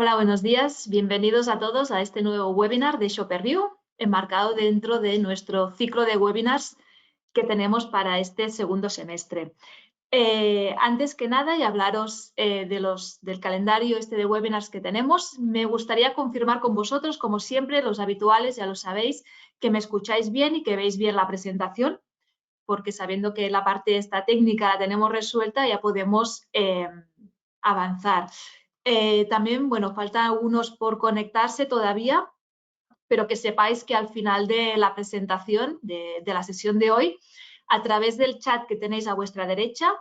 Hola, buenos días. Bienvenidos a todos a este nuevo webinar de ShopperView, enmarcado dentro de nuestro ciclo de webinars que tenemos para este segundo semestre. Antes que nada, y hablaros del calendario de webinars que tenemos, me gustaría confirmar con vosotros, como siempre, los habituales, ya lo sabéis, que me escucháis bien y que veis bien la presentación, porque sabiendo que la parte esta técnica la tenemos resuelta, ya podemos avanzar. También, bueno, faltan algunos por conectarse todavía, pero que sepáis que al final de la presentación de la sesión de hoy, a través del chat que tenéis a vuestra derecha,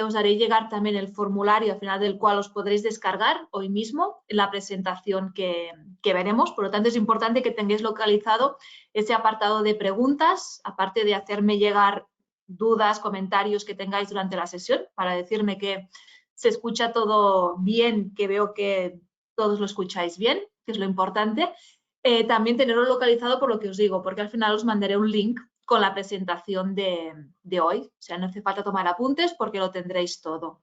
os haré llegar también el formulario al final del cual os podréis descargar hoy mismo en la presentación que veremos. Por lo tanto, es importante que tengáis localizado ese apartado de preguntas, aparte de hacerme llegar dudas, comentarios que tengáis durante la sesión, para decirme que se escucha todo bien, que veo que todos lo escucháis bien, que es lo importante. También tenerlo localizado por lo que os digo, porque al final os mandaré un link con la presentación de hoy. O sea, no hace falta tomar apuntes porque lo tendréis todo.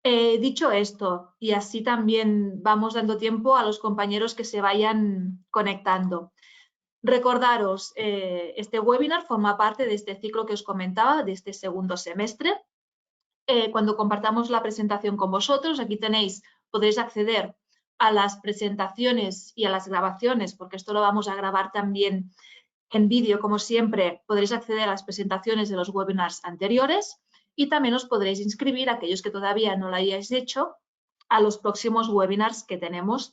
Dicho esto, y así también vamos dando tiempo a los compañeros que se vayan conectando. Recordaros, este webinar forma parte de este ciclo que os comentaba, de este segundo semestre. Cuando compartamos la presentación con vosotros, aquí tenéis, podréis acceder a las presentaciones y a las grabaciones, porque esto lo vamos a grabar también en vídeo, como siempre, podréis acceder a las presentaciones de los webinars anteriores y también os podréis inscribir, aquellos que todavía no lo hayáis hecho, a los próximos webinars que tenemos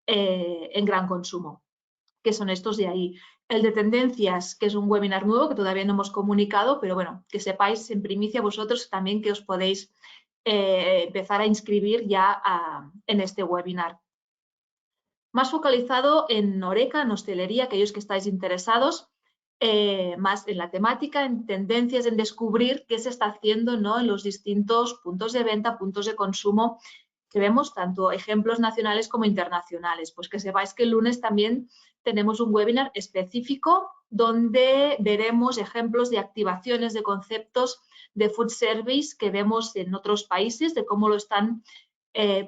en Gran Consumo, que son estos de ahí. El de tendencias, que es un webinar nuevo que todavía no hemos comunicado, pero bueno, que sepáis en primicia vosotros también que os podéis empezar a inscribir ya en este webinar. Más focalizado en Horeca, en hostelería, aquellos que estáis interesados, más en la temática, en tendencias, en descubrir qué se está haciendo, ¿no?, en los distintos puntos de venta, puntos de consumo que vemos, tanto ejemplos nacionales como internacionales. Pues que sepáis que el lunes también tenemos un webinar específico donde veremos ejemplos de activaciones de conceptos de food service que vemos en otros países, de cómo lo están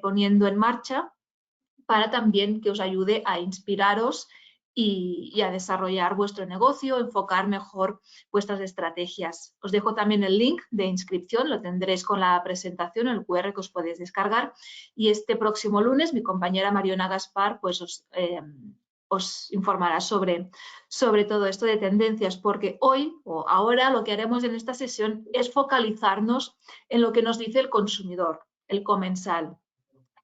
poniendo en marcha, para también que os ayude a inspiraros y a desarrollar vuestro negocio, enfocar mejor vuestras estrategias. Os dejo también el link de inscripción, lo tendréis con la presentación, el QR que os podéis descargar. Y este próximo lunes mi compañera Mariona Gaspar pues os informará sobre todo esto de tendencias, porque hoy o ahora lo que haremos en esta sesión es focalizarnos en lo que nos dice el consumidor, el comensal.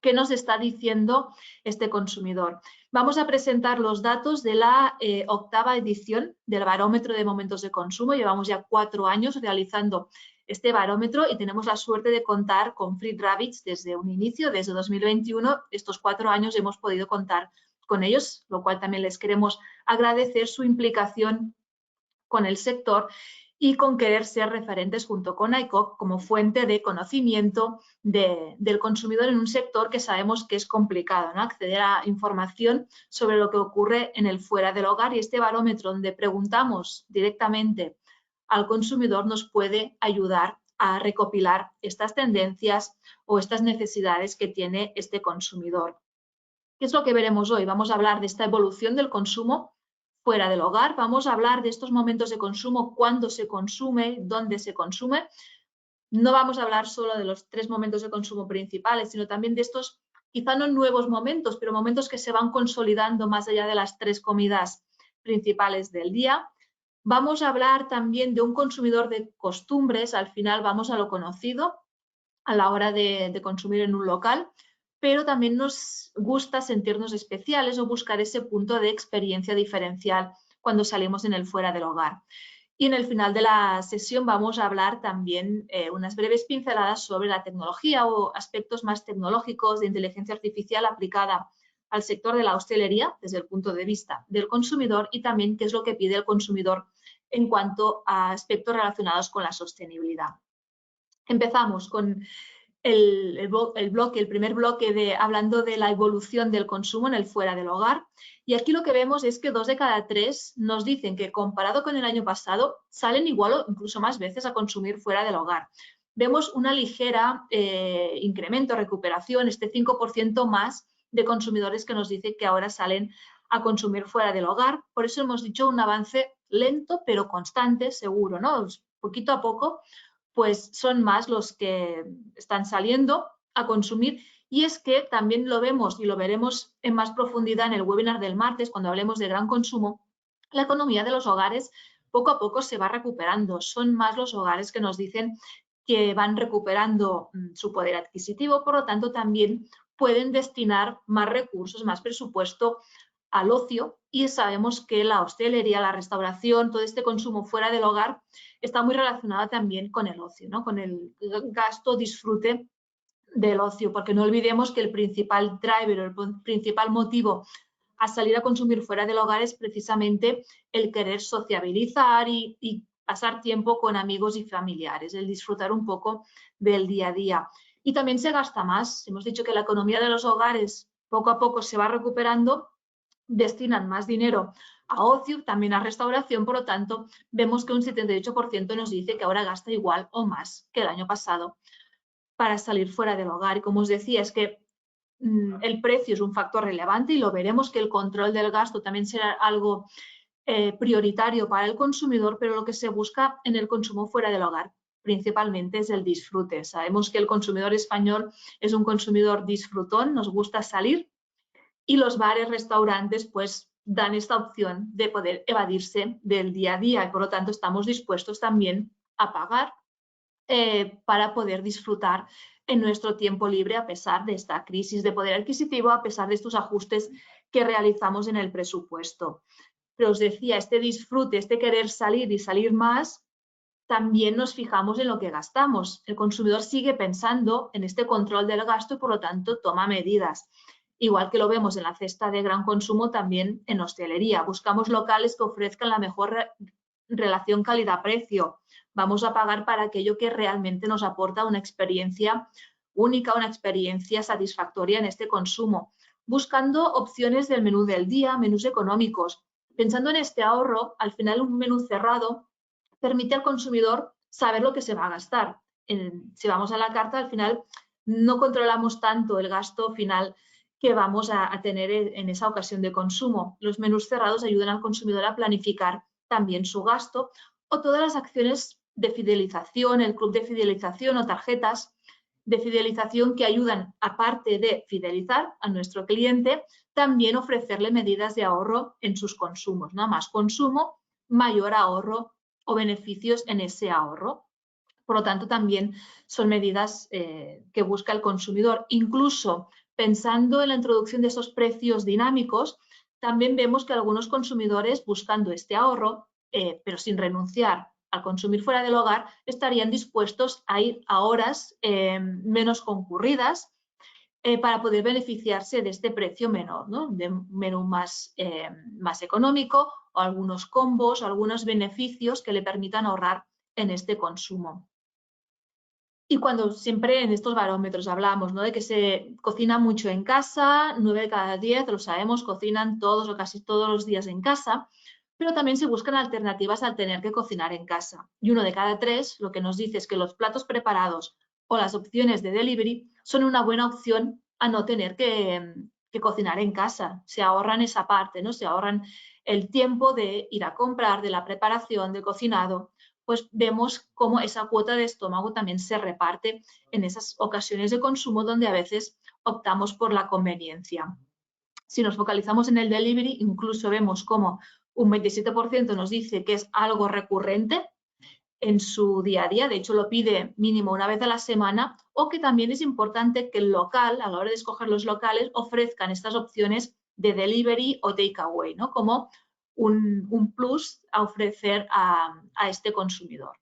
¿Qué nos está diciendo este consumidor? Vamos a presentar los datos de la octava edición del barómetro de momentos de consumo. Llevamos ya 4 años realizando este barómetro y tenemos la suerte de contar con Fried Rabbits desde un inicio, desde 2021. Estos 4 años hemos podido contar con ellos, lo cual también les queremos agradecer su implicación con el sector y con querer ser referentes junto con ICOC como fuente de conocimiento del consumidor en un sector que sabemos que es complicado, ¿no?, acceder a información sobre lo que ocurre en el fuera del hogar, y este barómetro donde preguntamos directamente al consumidor nos puede ayudar a recopilar estas tendencias o estas necesidades que tiene este consumidor. ¿Qué es lo que veremos hoy? Vamos a hablar de esta evolución del consumo fuera del hogar, vamos a hablar de estos momentos de consumo, cuándo se consume, dónde se consume. No vamos a hablar solo de los 3 momentos de consumo principales, sino también de estos, quizá no nuevos momentos, pero momentos que se van consolidando más allá de las 3 comidas principales del día. Vamos a hablar también de un consumidor de costumbres, al final vamos a lo conocido a la hora de consumir en un local, pero también nos gusta sentirnos especiales o buscar ese punto de experiencia diferencial cuando salimos en el fuera del hogar. Y en el final de la sesión vamos a hablar también unas breves pinceladas sobre la tecnología o aspectos más tecnológicos de inteligencia artificial aplicada al sector de la hostelería desde el punto de vista del consumidor, y también qué es lo que pide el consumidor en cuanto a aspectos relacionados con la sostenibilidad. Empezamos con el primer bloque hablando de la evolución del consumo en el fuera del hogar. Y aquí lo que vemos es que 2 de cada 3 nos dicen que comparado con el año pasado salen igual o incluso más veces a consumir fuera del hogar. vemos una ligera incremento, recuperación, este 5% más de consumidores que nos dice que ahora salen a consumir fuera del hogar. Por eso hemos dicho un avance lento pero constante, seguro, ¿no? Poquito a poco, pues son más los que están saliendo a consumir. Y es que también lo vemos y lo veremos en más profundidad en el webinar del martes, cuando hablemos de gran consumo, la economía de los hogares poco a poco se va recuperando. Son más los hogares que nos dicen que van recuperando su poder adquisitivo, por lo tanto también pueden destinar más recursos, más presupuesto al ocio, y sabemos que la hostelería, la restauración, todo este consumo fuera del hogar está muy relacionado también con el ocio, ¿no? Con el gasto, disfrute del ocio, porque no olvidemos que el principal driver o el principal motivo a salir a consumir fuera del hogar es precisamente el querer sociabilizar y pasar tiempo con amigos y familiares, el disfrutar un poco del día a día. Y también se gasta más. Hemos dicho que la economía de los hogares poco a poco se va recuperando, destinan más dinero a ocio, también a restauración, por lo tanto, vemos que un 78% nos dice que ahora gasta igual o más que el año pasado para salir fuera del hogar. Y como os decía, es que el precio es un factor relevante y lo veremos, que el control del gasto también será algo prioritario para el consumidor, pero lo que se busca en el consumo fuera del hogar principalmente es el disfrute. Sabemos que el consumidor español es un consumidor disfrutón, nos gusta salir, y los bares, restaurantes, pues dan esta opción de poder evadirse del día a día y por lo tanto estamos dispuestos también a pagar para poder disfrutar en nuestro tiempo libre a pesar de esta crisis de poder adquisitivo, a pesar de estos ajustes que realizamos en el presupuesto. Pero os decía, este disfrute, este querer salir y salir más, también nos fijamos en lo que gastamos. El consumidor sigue pensando en este control del gasto y por lo tanto toma medidas. Igual que lo vemos en la cesta de gran consumo, también en hostelería. Buscamos locales que ofrezcan la mejor relación calidad-precio. Vamos a pagar para aquello que realmente nos aporta una experiencia única, una experiencia satisfactoria en este consumo. Buscando opciones del menú del día, menús económicos. Pensando en este ahorro, al final un menú cerrado permite al consumidor saber lo que se va a gastar. Si vamos a la carta, al final no controlamos tanto el gasto final que vamos a tener en esa ocasión de consumo. Los menús cerrados ayudan al consumidor a planificar también su gasto, o todas las acciones de fidelización, el club de fidelización o tarjetas de fidelización que ayudan, aparte de fidelizar a nuestro cliente, también ofrecerle medidas de ahorro en sus consumos, ¿no? Más consumo, mayor ahorro o beneficios en ese ahorro. Por lo tanto, también son medidas que busca el consumidor. Incluso pensando en la introducción de esos precios dinámicos, también vemos que algunos consumidores, buscando este ahorro, pero sin renunciar al consumir fuera del hogar, estarían dispuestos a ir a horas menos concurridas para poder beneficiarse de este precio menor, ¿no? De un menú más económico, o algunos combos, o algunos beneficios que le permitan ahorrar en este consumo. Y cuando siempre en estos barómetros hablamos, ¿no?, de que se cocina mucho en casa, 9 de cada 10, lo sabemos, cocinan todos o casi todos los días en casa, pero también se buscan alternativas al tener que cocinar en casa. Y 1 de cada 3 lo que nos dice es que los platos preparados o las opciones de delivery son una buena opción a no tener que cocinar en casa. Se ahorran esa parte, ¿no? Se ahorran el tiempo de ir a comprar, de la preparación, del cocinado. Pues vemos cómo esa cuota de estómago también se reparte en esas ocasiones de consumo donde a veces optamos por la conveniencia. Si nos focalizamos en el delivery, incluso vemos cómo un 27% nos dice que es algo recurrente en su día a día, de hecho lo pide mínimo una vez a la semana, o que también es importante que el local, a la hora de escoger los locales, ofrezcan estas opciones de delivery o takeaway, ¿no?, como un plus a ofrecer a este consumidor.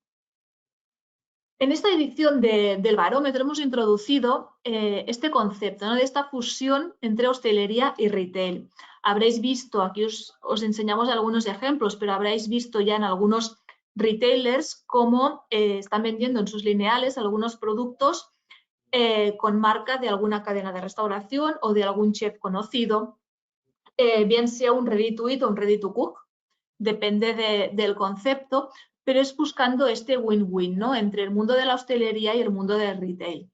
En esta edición del barómetro hemos introducido este concepto, ¿no?, de esta fusión entre hostelería y retail. Habréis visto, aquí os enseñamos algunos ejemplos, pero habréis visto ya en algunos retailers cómo están vendiendo en sus lineales algunos productos con marca de alguna cadena de restauración o de algún chef conocido, bien sea un ready to eat o un ready to cook, depende del concepto, pero es buscando este win-win, ¿no?, entre el mundo de la hostelería y el mundo del retail.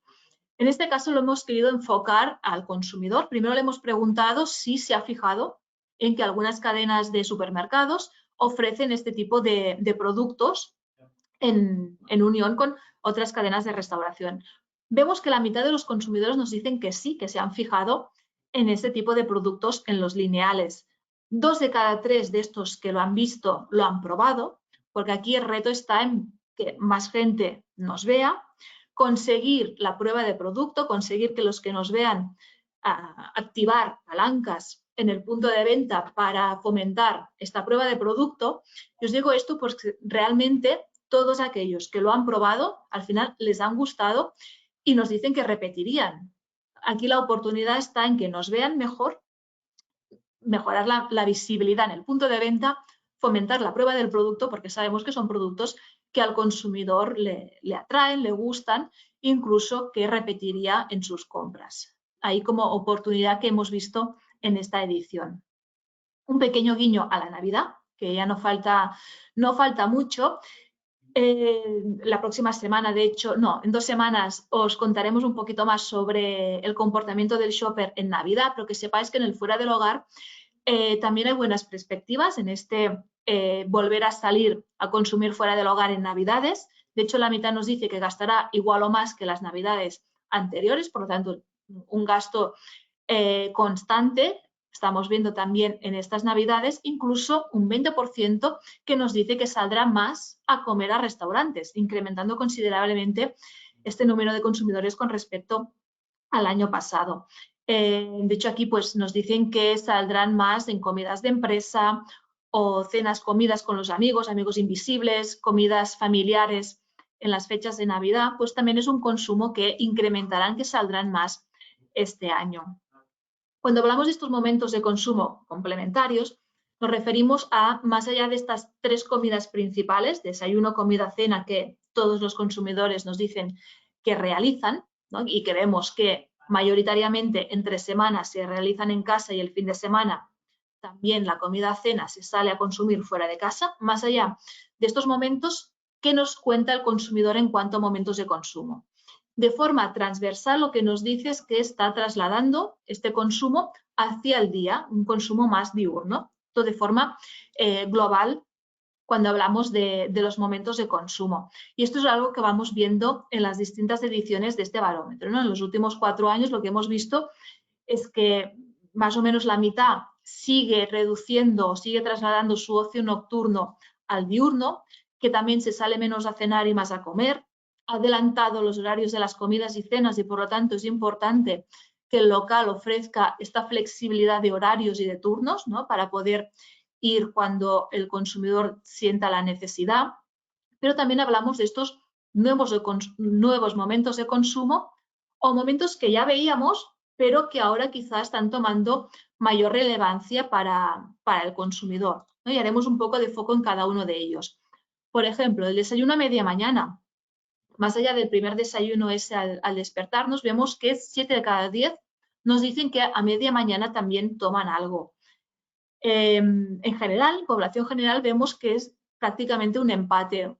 En este caso lo hemos querido enfocar al consumidor. Primero le hemos preguntado si se ha fijado en que algunas cadenas de supermercados ofrecen este tipo de productos en unión con otras cadenas de restauración. Vemos que la mitad de los consumidores nos dicen que sí, que se han fijado en este tipo de productos en los lineales. 2 de cada 3 de estos que lo han visto lo han probado, porque aquí el reto está en que más gente nos vea, conseguir la prueba de producto, conseguir que los que nos vean activar palancas en el punto de venta para fomentar esta prueba de producto. Y os digo esto porque realmente todos aquellos que lo han probado al final les han gustado y nos dicen que repetirían. Aquí la oportunidad está en que nos vean mejor, mejorar la visibilidad en el punto de venta, fomentar la prueba del producto, porque sabemos que son productos que al consumidor le atraen, le gustan, incluso que repetiría en sus compras. Ahí como oportunidad que hemos visto en esta edición. Un pequeño guiño a la Navidad, que ya no falta mucho. La próxima semana, de hecho, no, en 2 semanas os contaremos un poquito más sobre el comportamiento del shopper en Navidad, pero que sepáis que en el fuera del hogar también hay buenas perspectivas en este volver a salir a consumir fuera del hogar en Navidades. De hecho, la mitad nos dice que gastará igual o más que las Navidades anteriores, por lo tanto, un gasto constante. Estamos viendo también en estas Navidades incluso un 20% que nos dice que saldrá más a comer a restaurantes, incrementando considerablemente este número de consumidores con respecto al año pasado. De hecho, aquí pues, nos dicen que saldrán más en comidas de empresa o cenas, comidas con los amigos, amigos invisibles, comidas familiares en las fechas de Navidad, pues también es un consumo que incrementarán, que saldrán más este año. Cuando hablamos de estos momentos de consumo complementarios, nos referimos a, más allá de estas 3 comidas principales, desayuno, comida, cena, que todos los consumidores nos dicen que realizan, ¿no?, y que vemos que mayoritariamente entre semanas se realizan en casa y el fin de semana también la comida, cena se sale a consumir fuera de casa. Más allá de estos momentos, ¿qué nos cuenta el consumidor en cuanto a momentos de consumo? De forma transversal, lo que nos dice es que está trasladando este consumo hacia el día, un consumo más diurno, todo de forma global cuando hablamos de los momentos de consumo. Y esto es algo que vamos viendo en las distintas ediciones de este barómetro, ¿no? En los últimos 4 años lo que hemos visto es que más o menos la mitad sigue reduciendo, sigue trasladando su ocio nocturno al diurno, que también se sale menos a cenar y más a comer, ha adelantado los horarios de las comidas y cenas y por lo tanto es importante que el local ofrezca esta flexibilidad de horarios y de turnos, ¿no?, para poder ir cuando el consumidor sienta la necesidad. Pero también hablamos de estos nuevos momentos de consumo o momentos que ya veíamos, pero que ahora quizás están tomando mayor relevancia para el consumidor, ¿no? Y haremos un poco de foco en cada uno de ellos. Por ejemplo, el desayuno a media mañana. Más allá del primer desayuno ese al despertarnos, vemos que 7 de cada 10 nos dicen que a media mañana también toman algo. En general, población general, vemos que es prácticamente un empate.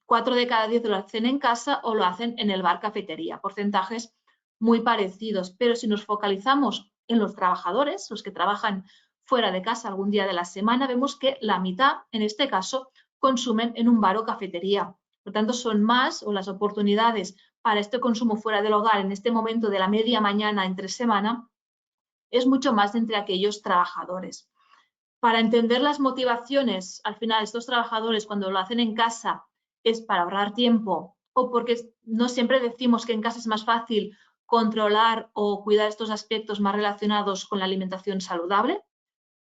4 de cada 10 lo hacen en casa o lo hacen en el bar cafetería, porcentajes muy parecidos. Pero si nos focalizamos en los trabajadores, los que trabajan fuera de casa algún día de la semana, vemos que la mitad, en este caso, consumen en un bar o cafetería. Por tanto, son más, o las oportunidades para este consumo fuera del hogar en este momento de la media mañana entre semana, es mucho más entre aquellos trabajadores. Para entender las motivaciones, al final, estos trabajadores cuando lo hacen en casa es para ahorrar tiempo o porque no siempre decimos que en casa es más fácil controlar o cuidar estos aspectos más relacionados con la alimentación saludable,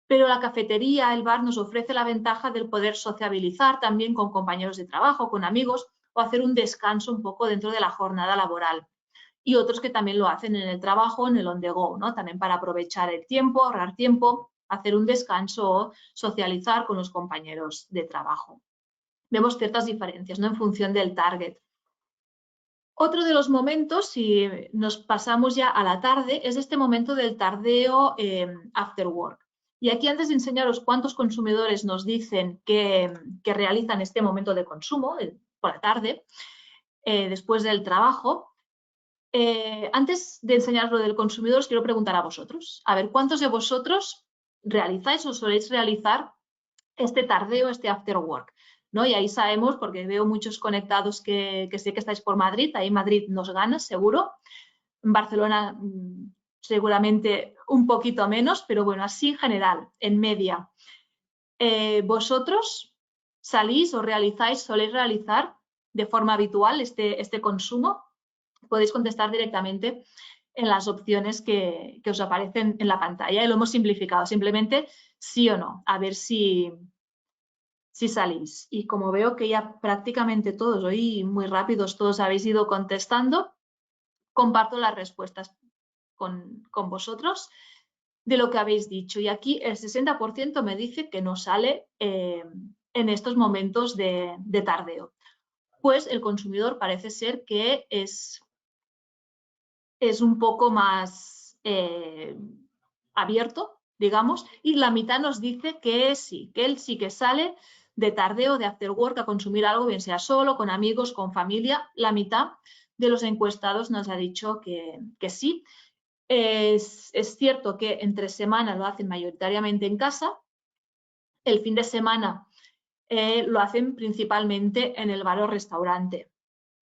pero la cafetería, el bar nos ofrece la ventaja del poder sociabilizar también con compañeros de trabajo, con amigos o hacer un descanso un poco dentro de la jornada laboral. Y otros que también lo hacen en el trabajo, en el on the go, ¿no?, también para aprovechar el tiempo, ahorrar tiempo, hacer un descanso o socializar con los compañeros de trabajo. Vemos ciertas diferencias, ¿no?, en función del target. Otro de los momentos, si nos pasamos ya a la tarde, es este momento del tardeo after work. Y aquí, antes de enseñaros cuántos consumidores nos dicen que realizan este momento de consumo por la tarde, después del trabajo, antes de enseñaros lo del consumidor, os quiero preguntar a vosotros. A ver, ¿cuántos de vosotros realizáis o soléis realizar este tardeo, este after work? ¿No? Y ahí sabemos, porque veo muchos conectados que sé que estáis por Madrid, ahí Madrid nos gana, seguro. En Barcelona seguramente un poquito menos, pero bueno, así en general, en media. ¿Vosotros salís o realizáis, soléis realizar de forma habitual este consumo? Podéis contestar directamente en las opciones que os aparecen en la pantalla y lo hemos simplificado, simplemente sí o no, a ver si salís. Y como veo que ya prácticamente todos, hoy muy rápidos, todos habéis ido contestando, comparto las respuestas con vosotros de lo que habéis dicho. Y aquí el 60% me dice que no sale en estos momentos de tardeo. Pues el consumidor parece ser que es un poco más abierto, digamos, y la mitad nos dice que sí, que él sí que sale de tardeo, de after work, a consumir algo, bien sea solo, con amigos, con familia. La mitad de los encuestados nos ha dicho que sí. Es cierto que entre semana lo hacen mayoritariamente en casa, el fin de semana lo hacen principalmente en el bar o restaurante.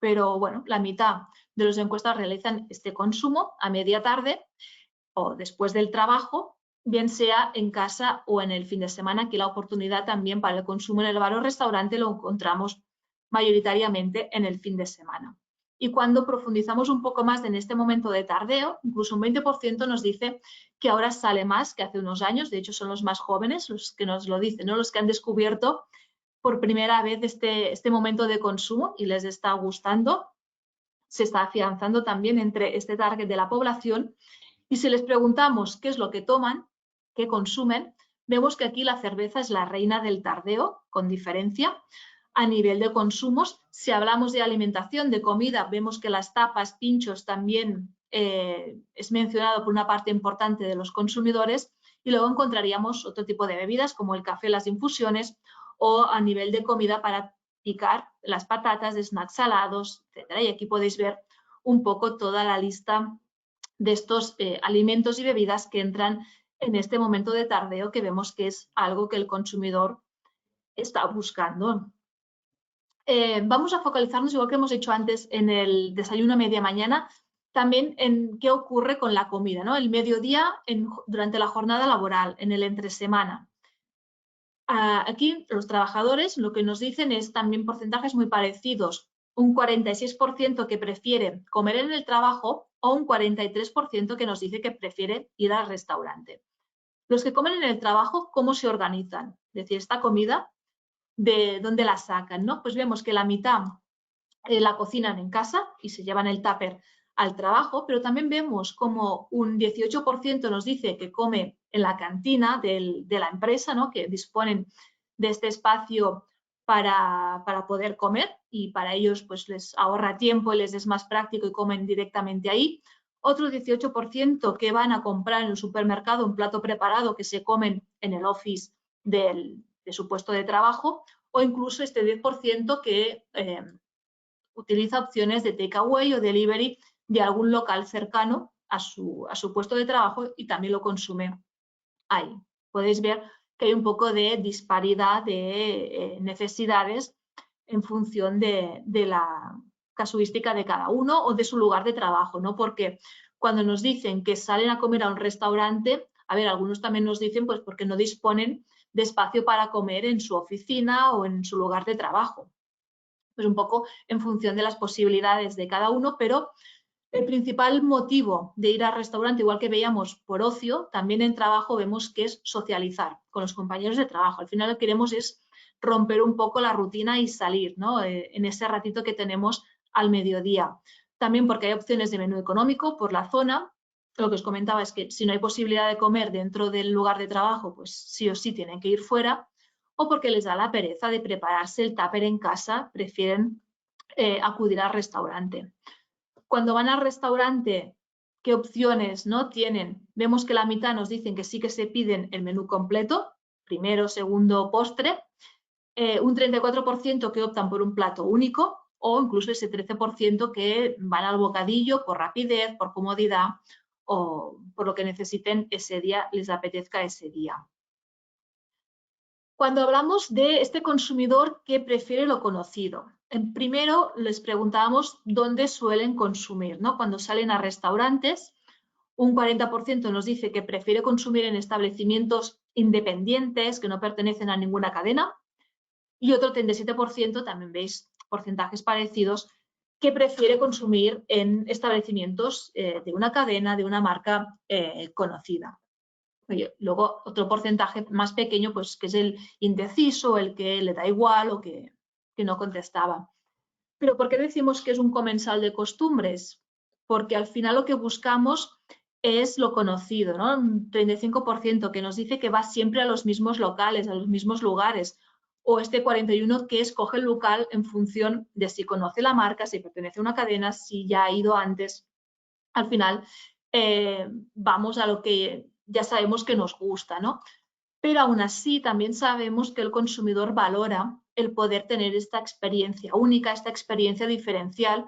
Pero bueno, la mitad de los encuestados realizan este consumo a media tarde o después del trabajo, bien sea en casa o en el fin de semana. Aquí la oportunidad también para el consumo en el bar o restaurante lo encontramos mayoritariamente en el fin de semana. Y cuando profundizamos un poco más en este momento de tardeo, incluso un 20% nos dice que ahora sale más que hace unos años. De hecho, son los más jóvenes los que nos lo dicen, ¿no? Los que han descubierto por primera vez este momento de consumo y les está gustando. Se está afianzando también entre este target de la población. Y si les preguntamos qué es lo que toman, qué consumen, vemos que aquí la cerveza es la reina del tardeo, con diferencia. A nivel de consumos, si hablamos de alimentación, de comida, vemos que las tapas, pinchos también es mencionado por una parte importante de los consumidores, y luego encontraríamos otro tipo de bebidas como el café, las infusiones, o a nivel de comida para picar las patatas, de snacks salados, etc. Y aquí podéis ver un poco toda la lista de estos alimentos y bebidas que entran en este momento de tardeo, que vemos que es algo que el consumidor está buscando. Vamos a focalizarnos, igual que hemos hecho antes en el desayuno a media mañana, también en qué ocurre con la comida, ¿no? El mediodía, durante la jornada laboral, en el entresemana. Aquí los trabajadores lo que nos dicen es también porcentajes muy parecidos. Un 46% que prefiere comer en el trabajo o un 43% que nos dice que prefiere ir al restaurante. Los que comen en el trabajo, ¿cómo se organizan? Es decir, esta comida, ¿de dónde la sacan? ¿No? Pues vemos que la mitad la cocinan en casa y se llevan el tupper al trabajo, pero también vemos como un 18% nos dice que come en la cantina de la empresa, ¿no? Que disponen de este espacio para poder comer, y para ellos pues les ahorra tiempo y les es más práctico y comen directamente ahí. Otro 18% que van a comprar en el supermercado un plato preparado que se comen en el office de su puesto de trabajo, o incluso este 10% que utiliza opciones de takeaway o delivery de algún local cercano a su puesto de trabajo y también lo consume ahí. Podéis ver que hay un poco de disparidad de necesidades en función de la casuística de cada uno o de su lugar de trabajo, ¿no? Porque cuando nos dicen que salen a comer a un restaurante, a ver, algunos también nos dicen pues porque no disponen de espacio para comer en su oficina o en su lugar de trabajo. Pues un poco en función de las posibilidades de cada uno, pero el principal motivo de ir al restaurante, igual que veíamos por ocio, también en trabajo vemos que es socializar con los compañeros de trabajo. Al final lo que queremos es romper un poco la rutina y salir, ¿no? En ese ratito que tenemos al mediodía. También porque hay opciones de menú económico por la zona. Lo que os comentaba es que si no hay posibilidad de comer dentro del lugar de trabajo, pues sí o sí tienen que ir fuera, o porque les da la pereza de prepararse el tupper en casa, prefieren acudir al restaurante. Cuando van al restaurante, qué opciones, ¿no?, tienen. Vemos que la mitad nos dicen que sí que se piden el menú completo, primero, segundo, postre, un 34% que optan por un plato único o incluso ese 13% que van al bocadillo por rapidez, por comodidad o por lo que necesiten ese día, les apetezca ese día. Cuando hablamos de este consumidor que prefiere lo conocido, primero les preguntábamos dónde suelen consumir, ¿no? Cuando salen a restaurantes, un 40% nos dice que prefiere consumir en establecimientos independientes que no pertenecen a ninguna cadena y otro 37%, también veis porcentajes parecidos, que prefiere consumir en establecimientos de una cadena, de una marca conocida. Luego otro porcentaje más pequeño, pues que es el indeciso, el que le da igual o que no contestaba. Pero ¿por qué decimos que es un comensal de costumbres? Porque al final lo que buscamos es lo conocido, ¿no? Un 35% que nos dice que va siempre a los mismos locales, a los mismos lugares, o este 41% que escoge el local en función de si conoce la marca, si pertenece a una cadena, si ya ha ido antes. Al final vamos a lo que ya sabemos que nos gusta, ¿no? Pero aún así también sabemos que el consumidor valora el poder tener esta experiencia única, esta experiencia diferencial,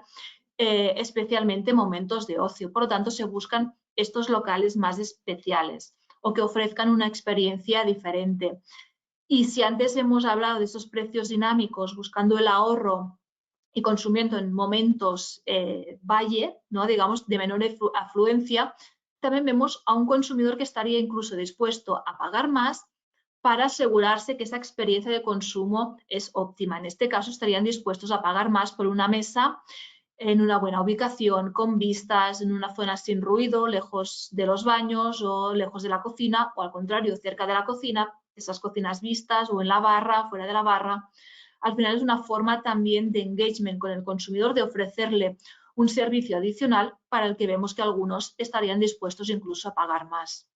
especialmente en momentos de ocio. Por lo tanto, se buscan estos locales más especiales o que ofrezcan una experiencia diferente. Y si antes hemos hablado de esos precios dinámicos, buscando el ahorro y consumiendo en momentos valle, ¿no?, digamos, de menor afluencia, también vemos a un consumidor que estaría incluso dispuesto a pagar más para asegurarse que esa experiencia de consumo es óptima. En este caso, estarían dispuestos a pagar más por una mesa en una buena ubicación, con vistas, en una zona sin ruido, lejos de los baños o lejos de la cocina, o al contrario, cerca de la cocina, esas cocinas vistas o en la barra, fuera de la barra. Al final es una forma también de engagement con el consumidor, de ofrecerle un servicio adicional para el que vemos que algunos estarían dispuestos incluso a pagar más.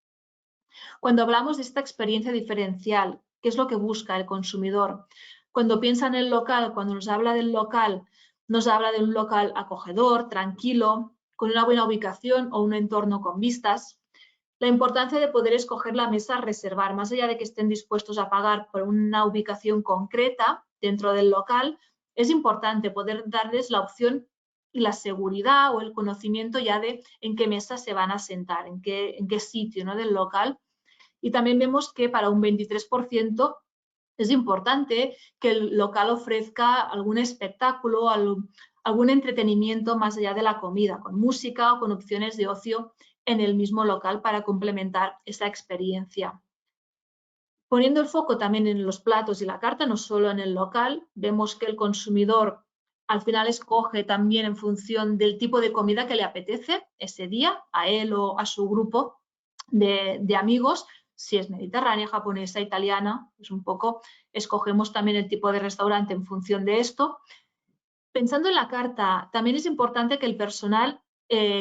Cuando hablamos de esta experiencia diferencial, ¿qué es lo que busca el consumidor? Cuando piensa en el local, cuando nos habla del local, nos habla de un local acogedor, tranquilo, con una buena ubicación o un entorno con vistas. La importancia de poder escoger la mesa a reservar, más allá de que estén dispuestos a pagar por una ubicación concreta dentro del local, es importante poder darles la opción y la seguridad o el conocimiento ya de en qué mesa se van a sentar, en qué sitio, ¿no?, del local. Y también vemos que para un 23% es importante que el local ofrezca algún espectáculo, algún entretenimiento más allá de la comida, con música o con opciones de ocio en el mismo local para complementar esa experiencia. Poniendo el foco también en los platos y la carta, no solo en el local, vemos que el consumidor al final escoge también en función del tipo de comida que le apetece ese día, a él o a su grupo de amigos. Si es mediterránea, japonesa, italiana, pues un poco escogemos también el tipo de restaurante en función de esto. Pensando en la carta, también es importante que el personal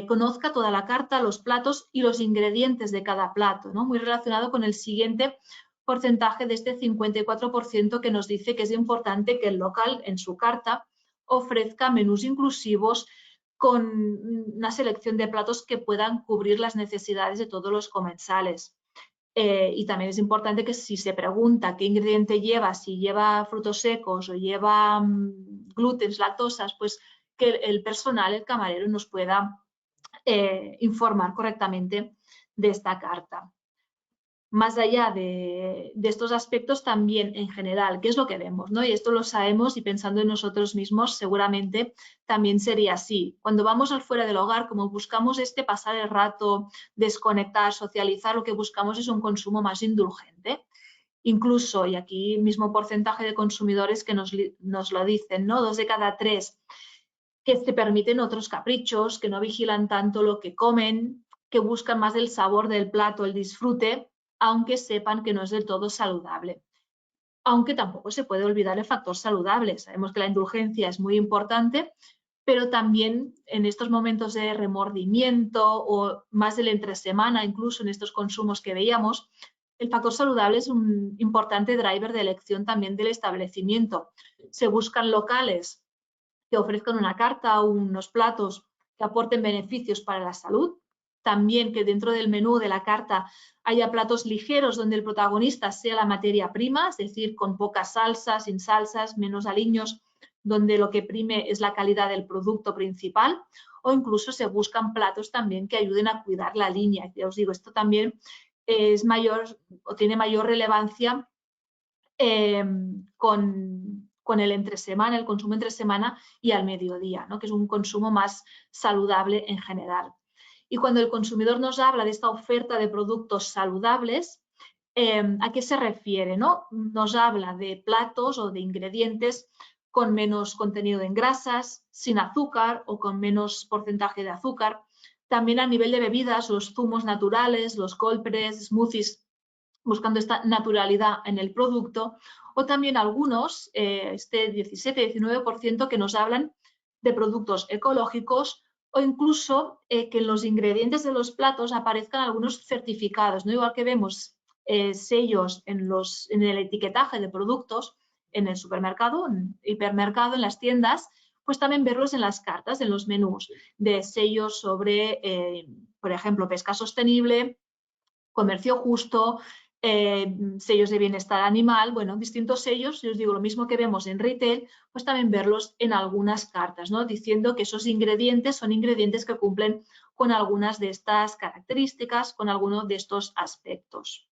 conozca toda la carta, los platos y los ingredientes de cada plato, ¿no? Muy relacionado con el siguiente porcentaje de este 54% que nos dice que es importante que el local en su carta ofrezca menús inclusivos con una selección de platos que puedan cubrir las necesidades de todos los comensales. Y también es importante que si se pregunta qué ingrediente lleva, si lleva frutos secos o lleva glúten, lactosas, pues que el personal, el camarero, nos pueda informar correctamente de esta carta. Más allá de estos aspectos, también en general, ¿qué es lo que vemos, ¿no? Y esto lo sabemos y pensando en nosotros mismos, seguramente también sería así. Cuando vamos al fuera del hogar, como buscamos pasar el rato, desconectar, socializar, lo que buscamos es un consumo más indulgente. Incluso, y aquí mismo porcentaje de consumidores que nos lo dicen, ¿no? 2 de cada 3 que se permiten otros caprichos, que no vigilan tanto lo que comen, que buscan más el sabor del plato, el disfrute, aunque sepan que no es del todo saludable. Aunque tampoco se puede olvidar el factor saludable. Sabemos que la indulgencia es muy importante, pero también en estos momentos de remordimiento o más del entresemana, incluso en estos consumos que veíamos, el factor saludable es un importante driver de elección también del establecimiento. Se buscan locales que ofrezcan una carta o unos platos que aporten beneficios para la salud, también que dentro del menú de la carta haya platos ligeros donde el protagonista sea la materia prima, es decir, con pocas salsas, sin salsas, menos aliños, donde lo que prime es la calidad del producto principal, o incluso se buscan platos también que ayuden a cuidar la línea. Ya os digo, esto también es mayor o tiene mayor relevancia con el entre semana, el consumo entre semana y al mediodía, ¿no? Que es un consumo más saludable en general. Y cuando el consumidor nos habla de esta oferta de productos saludables, ¿a qué se refiere? ¿No? Nos habla de platos o de ingredientes con menos contenido en grasas, sin azúcar o con menos porcentaje de azúcar. También a nivel de bebidas, los zumos naturales, los cold press, smoothies, buscando esta naturalidad en el producto, o también algunos, este 17-19% que nos hablan de productos ecológicos o incluso que en los ingredientes de los platos aparezcan algunos certificados, ¿no? Igual que vemos sellos en el etiquetaje de productos en el supermercado, en el hipermercado, en las tiendas, pues también verlos en las cartas, en los menús, de sellos sobre, por ejemplo, pesca sostenible, comercio justo, sellos de bienestar animal, bueno, distintos sellos, yo os digo, lo mismo que vemos en retail, pues también verlos en algunas cartas, ¿no? Diciendo que esos ingredientes son ingredientes que cumplen con algunas de estas características, con algunos de estos aspectos.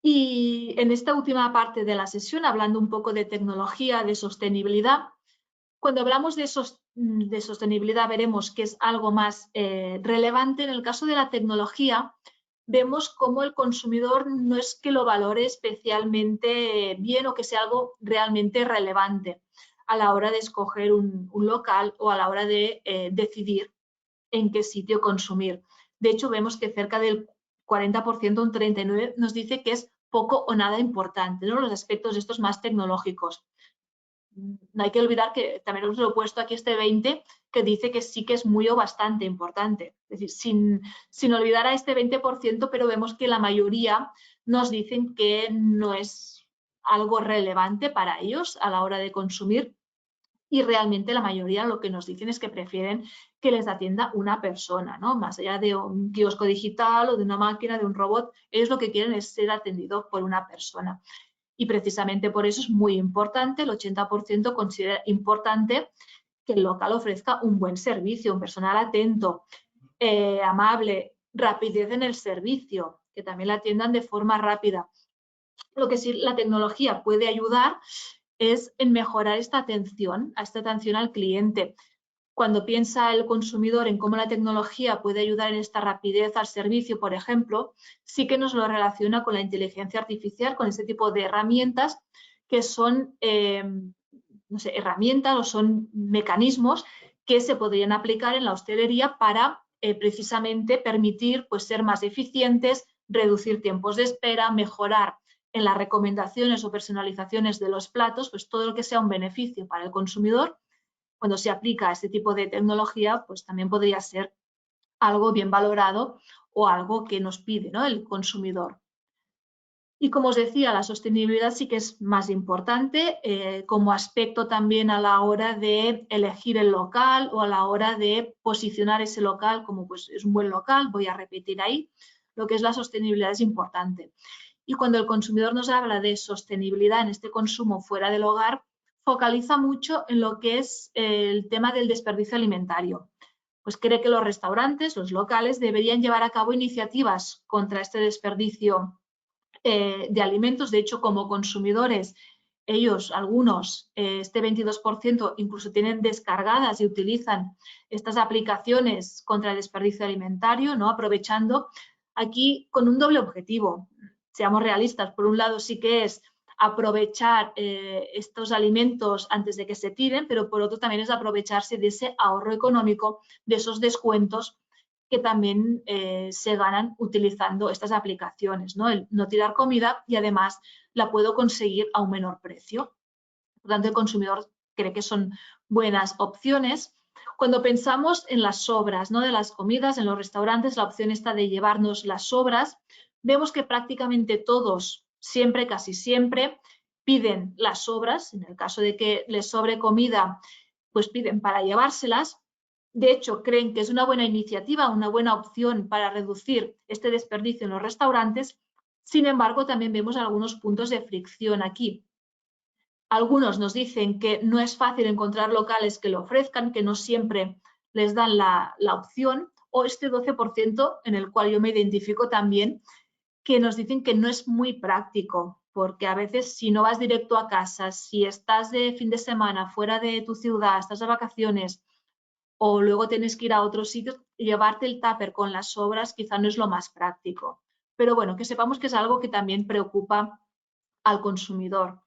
Y en esta última parte de la sesión, hablando un poco de tecnología, de sostenibilidad, cuando hablamos de sostenibilidad veremos que es algo más relevante. En el caso de la tecnología, vemos cómo el consumidor no es que lo valore especialmente bien o que sea algo realmente relevante a la hora de escoger un local o a la hora de decidir en qué sitio consumir. De hecho, vemos que cerca del 40%, un 39%, nos dice que es poco o nada importante, ¿no? Los aspectos estos más tecnológicos. No hay que olvidar que también os lo he puesto aquí este 20, que dice que sí que es muy o bastante importante. Es decir, sin olvidar a este 20%, pero vemos que la mayoría nos dicen que no es algo relevante para ellos a la hora de consumir y realmente la mayoría lo que nos dicen es que prefieren que les atienda una persona, ¿no? Más allá de un kiosco digital o de una máquina, de un robot, ellos lo que quieren es ser atendidos por una persona. Y precisamente por eso es muy importante, el 80% considera importante que el local ofrezca un buen servicio, un personal atento, amable, rapidez en el servicio, que también la atiendan de forma rápida. Lo que sí la tecnología puede ayudar es en mejorar esta atención al cliente. Cuando piensa el consumidor en cómo la tecnología puede ayudar en esta rapidez al servicio, por ejemplo, sí que nos lo relaciona con la inteligencia artificial, con este tipo de herramientas que son, no sé, herramientas o son mecanismos que se podrían aplicar en la hostelería para precisamente permitir pues, ser más eficientes, reducir tiempos de espera, mejorar en las recomendaciones o personalizaciones de los platos, pues todo lo que sea un beneficio para el consumidor. Cuando se aplica este tipo de tecnología, pues también podría ser algo bien valorado o algo que nos pide, ¿no? El consumidor. Y como os decía, la sostenibilidad sí que es más importante como aspecto también a la hora de elegir el local o a la hora de posicionar ese local como pues es un buen local, voy a repetir ahí, lo que es la sostenibilidad es importante. Y cuando el consumidor nos habla de sostenibilidad en este consumo fuera del hogar, focaliza mucho en lo que es el tema del desperdicio alimentario. Pues cree que los restaurantes, los locales, deberían llevar a cabo iniciativas contra este desperdicio de alimentos. De hecho, como consumidores, ellos, algunos, este 22% incluso tienen descargadas y utilizan estas aplicaciones contra el desperdicio alimentario, ¿no? Aprovechando aquí con un doble objetivo. Seamos realistas, por un lado sí que es aprovechar estos alimentos antes de que se tiren, pero por otro también es aprovecharse de ese ahorro económico, de esos descuentos que también se ganan utilizando estas aplicaciones, ¿no? El no tirar comida y además la puedo conseguir a un menor precio. Por lo tanto, el consumidor cree que son buenas opciones. Cuando pensamos en las sobras, ¿no? De las comidas, en los restaurantes, la opción está de llevarnos las sobras. Vemos que prácticamente todos, siempre, casi siempre, piden las sobras. En el caso de que les sobre comida, pues piden para llevárselas. De hecho, creen que es una buena iniciativa, una buena opción para reducir este desperdicio en los restaurantes. Sin embargo, también vemos algunos puntos de fricción aquí. Algunos nos dicen que no es fácil encontrar locales que lo ofrezcan, que no siempre les dan la opción, o este 12% en el cual yo me identifico también, que nos dicen que no es muy práctico, porque a veces si no vas directo a casa, si estás de fin de semana fuera de tu ciudad, estás de vacaciones o luego tienes que ir a otros sitios, llevarte el tupper con las sobras quizá no es lo más práctico. Pero bueno, que sepamos que es algo que también preocupa al consumidor.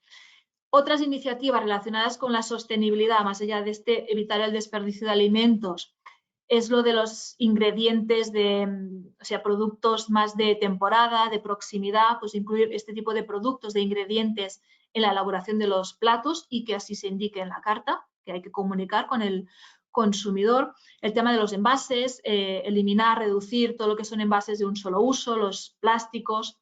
Otras iniciativas relacionadas con la sostenibilidad, más allá de evitar el desperdicio de alimentos, es lo de los ingredientes o sea, productos más de temporada, de proximidad, pues incluir este tipo de productos, de ingredientes en la elaboración de los platos y que así se indique en la carta, que hay que comunicar con el consumidor. El tema de los envases, eliminar, reducir todo lo que son envases de un solo uso, los plásticos.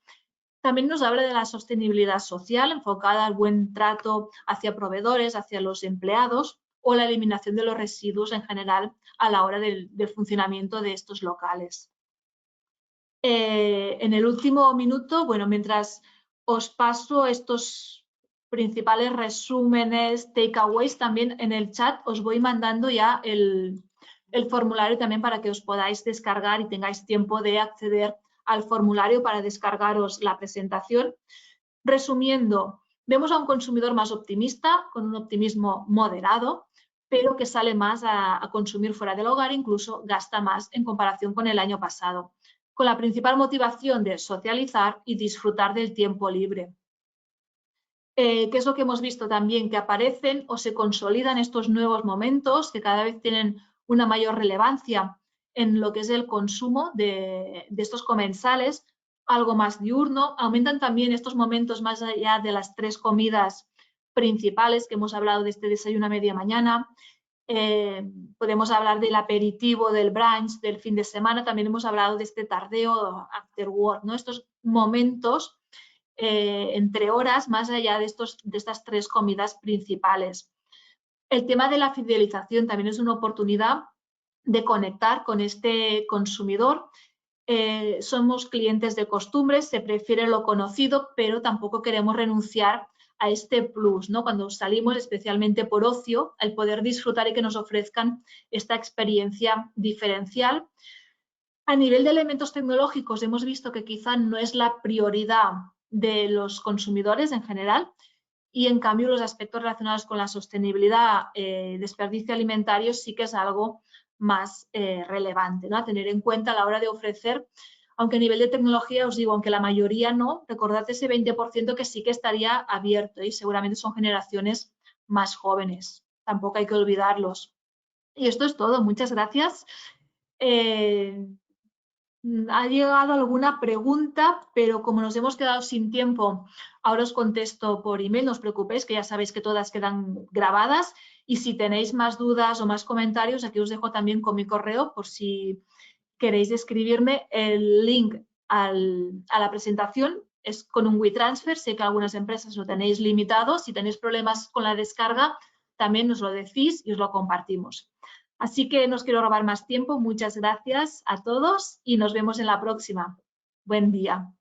También nos habla de la sostenibilidad social enfocada al buen trato hacia proveedores, hacia los empleados o la eliminación de los residuos en general a la hora del funcionamiento de estos locales. En el último minuto, bueno, mientras os paso estos principales resúmenes, takeaways, también en el chat os voy mandando ya el formulario también para que os podáis descargar y tengáis tiempo de acceder al formulario para descargaros la presentación. Resumiendo, vemos a un consumidor más optimista, con un optimismo moderado, pero que sale más a consumir fuera del hogar, incluso gasta más en comparación con el año pasado, con la principal motivación de socializar y disfrutar del tiempo libre. ¿Qué es lo que hemos visto también? Que aparecen o se consolidan estos nuevos momentos que cada vez tienen una mayor relevancia en lo que es el consumo de estos comensales, algo más diurno. Aumentan también estos momentos más allá de las 3 comidas principales que hemos hablado de este desayuno a media mañana. Podemos hablar del aperitivo, del brunch, del fin de semana. También hemos hablado de este tardeo after work, ¿no? Estos momentos entre horas más allá de estas 3 comidas principales. El tema de la fidelización también es una oportunidad de conectar con este consumidor. Somos clientes de costumbres, se prefiere lo conocido, pero tampoco queremos renunciar a este plus, ¿no? Cuando salimos, especialmente por ocio, el poder disfrutar y que nos ofrezcan esta experiencia diferencial. A nivel de elementos tecnológicos, hemos visto que quizá no es la prioridad de los consumidores en general y, en cambio, los aspectos relacionados con la sostenibilidad, desperdicio alimentario, sí que es algo más relevante, ¿no? A tener en cuenta a la hora de ofrecer, aunque a nivel de tecnología os digo, aunque la mayoría no, recordad ese 20% que sí que estaría abierto y seguramente son generaciones más jóvenes. Tampoco hay que olvidarlos. Y esto es todo. Muchas gracias. Ha llegado alguna pregunta, pero como nos hemos quedado sin tiempo, ahora os contesto por email, no os preocupéis, que ya sabéis que todas quedan grabadas. Y si tenéis más dudas o más comentarios, aquí os dejo también con mi correo por si queréis escribirme. El link a la presentación es con un WeTransfer. Sé que algunas empresas lo tenéis limitado. Si tenéis problemas con la descarga, también nos lo decís y os lo compartimos. Así que no os quiero robar más tiempo. Muchas gracias a todos y nos vemos en la próxima. Buen día.